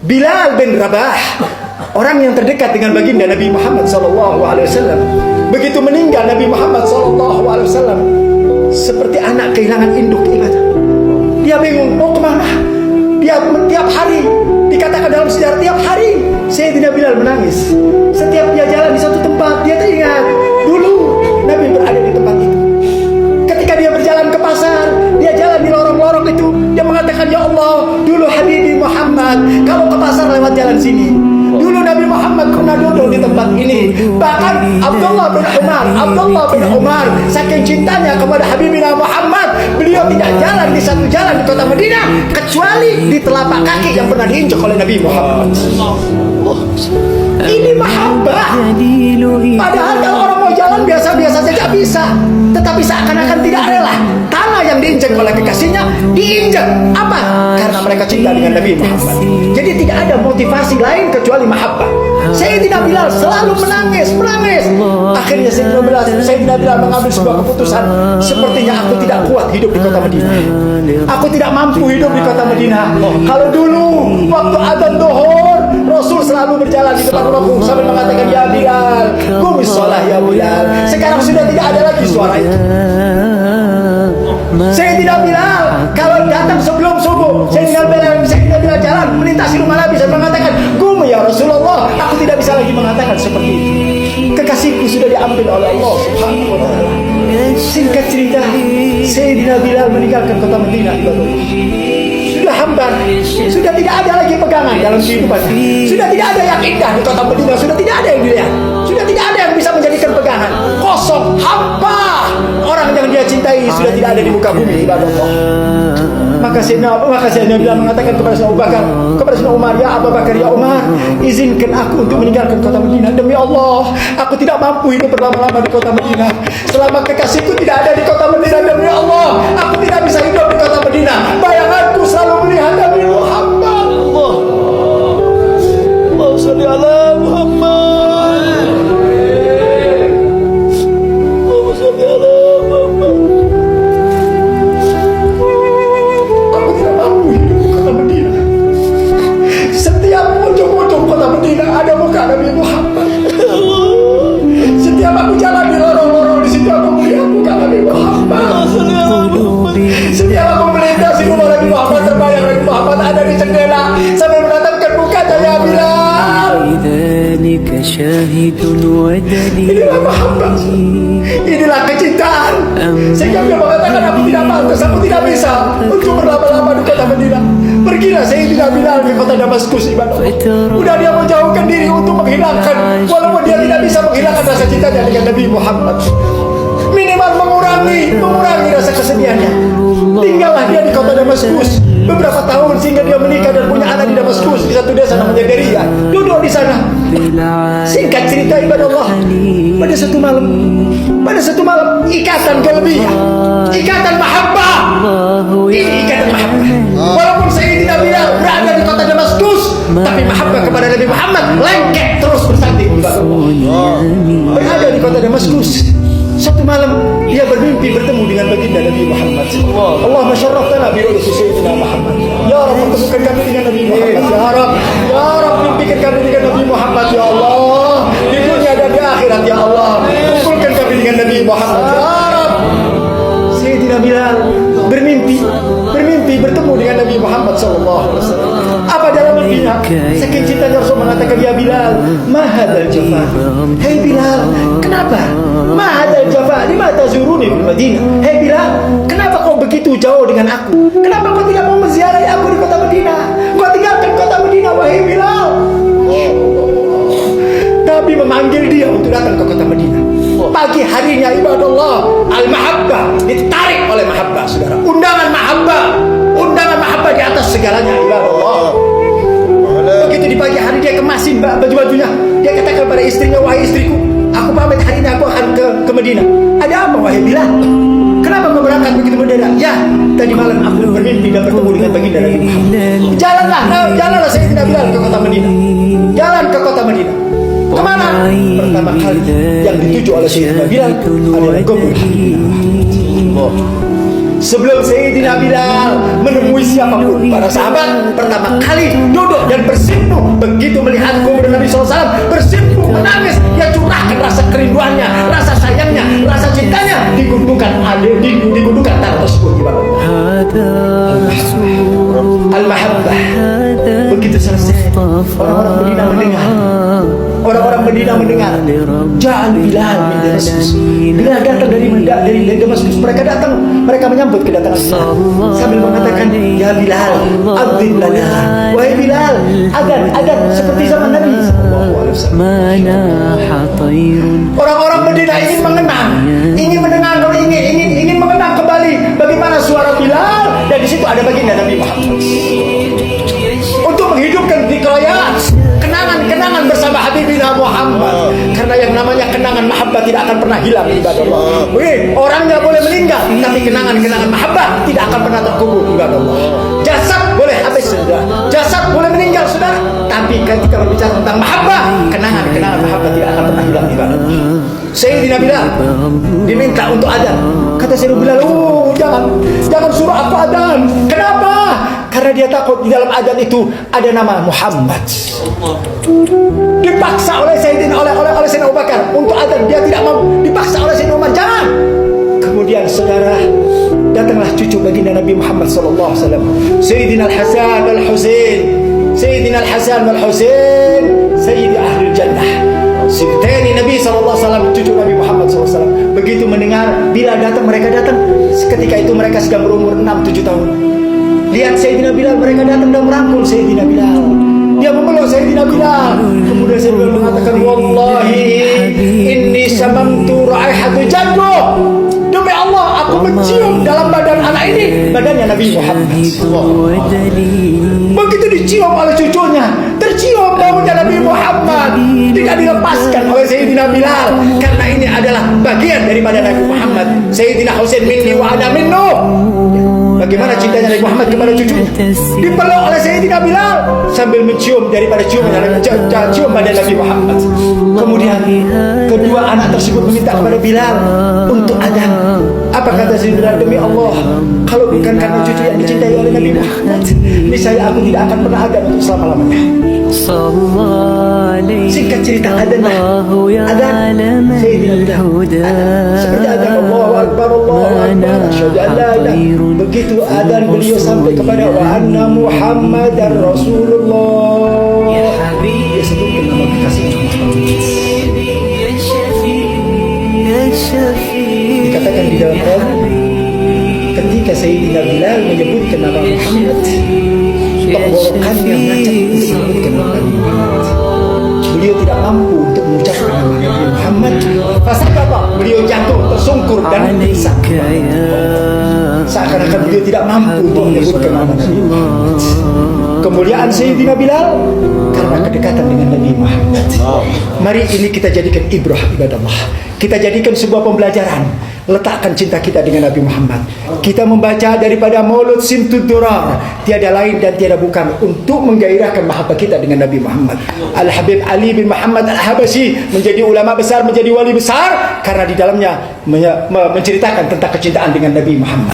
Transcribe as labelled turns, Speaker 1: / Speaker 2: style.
Speaker 1: Bilal bin Rabah, orang yang terdekat dengan baginda Nabi Muhammad SAW. Begitu meninggal Nabi Muhammad SAW, seperti anak kehilangan induk ibadah. Dia bingung mau kemana. Dia tiap hari, dikatakan dalam sejarah, tiap hari Sayyidina Bilal menangis. Setiap dia jalan di satu tempat, dia teringat dulu Nabi berada di tempat itu. Ketika dia berjalan ke pasar, dia jalan di lorong-lorong itu, dia mengatakan, ya Allah, dulu Habibi Muhammad kalau ke pasar lewat jalan sini. Dulu Nabi Muhammad pernah duduk di tempat ini. Bahkan Abdullah bin Umar, saking cintanya kepada Habibina Muhammad, beliau tidak jalan di satu jalan di kota Madinah kecuali di telapak kaki yang pernah diinjak oleh Nabi Muhammad. Ini mahabbah. Padahal kalau orang mau jalan biasa-biasa saja bisa, tetapi seakan-akan tidak rela. Tanah yang diinjak oleh kekasihnya diinjak. Apa? Karena mereka cinta dengan Nabi Muhammad. Jadi tidak ada motivasi lain kecuali mahabbah. Sayyidina Bilal selalu menangis. Akhirnya Sayyidina Bilal mengambil sebuah keputusan. Sepertinya aku tidak kuat hidup di kota Madinah. Aku tidak mampu hidup di kota Madinah. Kalau dulu waktu adzan zuhur, Rasul selalu berjalan di depan Rasul sambil mengatakan, ya Bilal, qumis shalah ya Bilal. Sekarang sudah tidak ada lagi suara itu. Sayyidina Bilal kalau datang sebelum subuh, Sayyidina Bilal jalan melintasi rumah Nabi sambil mengatakan, qum ya Rasulullah, aku tidak bisa lagi mengatakan seperti itu. Kekasihku sudah diambil oleh Allah Subhanahu wa taala. Singkat cerita, Sayyidina Bilal meninggalkan kota Madinah. Sudah hambar, sudah tidak ada lagi pegangan dalam kehidupan. Sudah tidak ada yang indah di kota Madinah, sudah tidak ada yang dilihat. Sudah tidak ada yang bisa menjadikan pegangan. Kosong, hampa. Orang yang dia cintai sudah tidak ada di muka bumi, ibadah Allah. Maka Sayyidina Bilal mengatakan kepada Sayyidina Abu Bakar, kepada Sayyidina Umar, ya Abu Bakar, ya Umar, izinkan aku untuk meninggalkan kota Madinah. Demi Allah, aku tidak mampu hidup berlama-lama di kota Madinah. Selama kekasihku tidak ada di kota Madinah, demi Allah, aku tidak bisa hidup di kota Madinah. Bayanganku selalu melihat Nabi Muhammad. Allahumma shalli ala Muhammad. Allahumma shalli ala Muhammad. Aku tidak mampu hidup di kota Madinah. Setiap ujung-ujung kota Madinah ada muka Nabi Muhammad. Setiap aku jalan di lorong-lorong di situ aku melihat muka Nabi Muhammad. Setiap aku melintasi rumah Nabi Muhammad, terbayang Nabi Muhammad ada di jendela sambil menatapkan mukanya, ya Bilal. Inilah mahabbah, inilah kecintaan. Sehingga dia mengatakan, aku tidak pantas, aku tidak bisa untuk berlama-lama di kota Madinah. Pergilah Sayyidina Bilal di kota Damaskus, ibadah. Udah dia menjauhkan diri untuk menghilangkan, walaupun dia tidak bisa menghilangkan rasa cintanya dengan Nabi Muhammad. Minimal mengurangi rasa kesedihannya. Tinggallah dia di kota Damaskus beberapa tahun sehingga dia menikah dan punya anak di Damaskus, di satu desa namanya Deria. Duduk di sana. Singkat cerita, ibadah Allah, pada satu malam ikatan kelebihan, ikatan mahabbah. Ini ikatan mahabbah. Walaupun Sayyidina Bilal berada di kota Damaskus, tapi mahabbah kepada Nabi Muhammad lengket terus bersanding. Berada di kota Damaskus, satu malam dia bermimpi bertemu dengan baginda Nabi Muhammad. Allahumma syarraftana bi ru'yati sayyidina Muhammad. Ya Rabb, pertemukan kami dengan Nabi Muhammad. Ya Rabb, mimpikan kami dengan Nabi Muhammad, ya Allah. Di dunia dan di akhirat, ya Allah. Kumpulkan kami dengan Nabi Muhammad, ya Rabb. Sayyidina Bilal bermimpi bertemu dengan Nabi Muhammad SAW. Apa dalam mimpinya? Saking cintanya Rasul mengatakan, ya Bilal, ma hadzal jafa. Hei Bilal, kenapa? Ma hadzal jafa, lima tazuruni bil Madinah. Hei Bilal, kenapa kau begitu jauh dengan aku? Kenapa kau tidak mau menziarahi aku di kota Madinah? Kau tinggalkan kota Madinah, wahai Bilal. Nabi memanggil dia untuk datang ke kota Madinah. Pagi harinya, ibadah Allah, al-mahabbah ditarik oleh mahabbah, saudara. Undangan mahabbah di atas segalanya, ibadah Allah. Begitu di pagi hari dia kemasin baju-bajunya. Dia katakan pada istrinya, wahai istriku, aku pamit hari ini, aku akan ke Madinah. Ada apa, wahai Bilal? Kenapa kau berangkat begitu mendadak? Ya, tadi malam aku bermimpi dan bertemu dengan baginda Nabi Muhammad. Jalanlah Sayyidina Bilal ke kota Madinah. Jalan ke kota Madinah. Kemana? Pertama kali yang dituju oleh Sayyidina Bilal adalah Gumul. Sebelum Sayyidina Bilal menemui siapapun, para sahabat pertama kali duduk dan bersimpuh. Begitu melihat kubur Nabi SAW, bersimpuh, menangis. Dia curahkan rasa kerinduannya, rasa sayangnya, rasa cintanya di gundukan tanah tersebut. Al-Mahabbah. Begitu selesai, orang-orang Madinah mendengar. Ja'al Bilal min Damaskus. Bilal datang dari Damaskus. Mereka menyambut kedatangan Bilal sambil mengatakan, ya Bilal, adzin lana. Wahai Bilal, adan seperti zaman Nabi sallallahu alaihi wasallam. Orang-orang Madinah ingin mengenang kembali bagaimana suara Bilal, dan di situ ada baginda Nabi Muhammad. Untuk menghidupkan dikroyat kenangan bersama Habibina Muhammad. Karena yang namanya kenangan mahabbah tidak akan pernah hilang, ibadah Allah. Orangnya boleh meninggal, tapi kenangan mahabbah tidak akan pernah terkubur, ibadah Allah. Jasad boleh habis sudah, jasad boleh meninggal sudah, tapi ketika berbicara tentang mahabbah, kenangan mahabbah tidak akan pernah hilang, ibadah Allah. Sayyidina Bilal diminta untuk adzan. Kata Sayyidina Bilal, jangan suruh aku adzan. Kenapa? Karena dia takut di dalam adzan itu ada nama Muhammad. Dipaksa oleh Sayyidina Abu Bakar untuk adzan, dia tidak mau. Dipaksa oleh Sayyidina Umar, jangan. Kemudian saudara, datanglah cucu baginda Nabi Muhammad sallallahu alaihi wasallam, Sayyidina Al-Hasan wal Husain, Sayyidi Ahlul Jannah. Sibtani Nabi sallallahu alaihi wasallam, cucu Nabi Muhammad sallallahu alaihi wasallam. Begitu mendengar Bilal datang, mereka datang. Ketika itu mereka sedang berumur 6-7 tahun. Lihat Sayyidina Bilal, mereka datang dan merangkul Sayyidina Bilal. Dia memeluk Sayyidina Bilal. Kemudian Sayyidina Bilal mengatakan, wallahi inni samamtu raihatu jaddu. Demi Allah, aku mencium dalam badan anak ini, badannya Nabi Muhammad. Begitu dicium oleh cucunya, tercium baunya Nabi Muhammad. Tidak dilepaskan oleh Sayyidina Bilal, karena ini adalah bagian daripada Nabi Muhammad. Sayyidina Husain minni wa ana minnu. Bagaimana cintanya Nabi Muhammad kepada cucunya, dipeluk oleh Sayyidina Bilal sambil mencium daripada cium badan Nabi Muhammad. Kemudian kedua anak tersebut meminta kepada Bilal untuk adzan. Apa kata Sayyidina Bilal? Demi Allah, kalau bukan karena cucu yang dicintai oleh Nabi Muhammad, niscaya aku tidak akan pernah adzan untuk selama-lamanya. Singkat cerita, adzanlah Sayyidina Bilal, seperti adzan Allahu Akbar, asyhadu an la ilaha illallah. Begitu adzan beliau sampai kepada wa anna Muhammadar Rasulullah. Dia sebutkan nama kekasih Muhammad. Dikatakan di dalam Quran, ketika Sayyidina Bilal menyebutkan nama Muhammad, tenggorokannya macet disebutkan nama Muhammad. Beliau tidak mampu untuk mengucapkan nama Nabi Muhammad. Pasal apa? Beliau jatuh tersungkur dan pingsan. Seakan-akan beliau tidak mampu untuk menyebutkan nama Nabi Muhammad. Kemuliaan Sayyidina Bilal karena kedekatan dengan Nabi Muhammad. Mari ini kita jadikan ibrah, ibadah Allah. Kita jadikan sebuah pembelajaran. Letakkan cinta kita dengan Nabi Muhammad. Kita membaca daripada Maulud Simtud Durar, tiada lain dan tiada bukan untuk menggairahkan mahabbah kita dengan Nabi Muhammad. Al-Habib Ali bin Muhammad Al-Habashi menjadi ulama besar, menjadi wali besar karena di dalamnya menceritakan tentang kecintaan dengan Nabi Muhammad.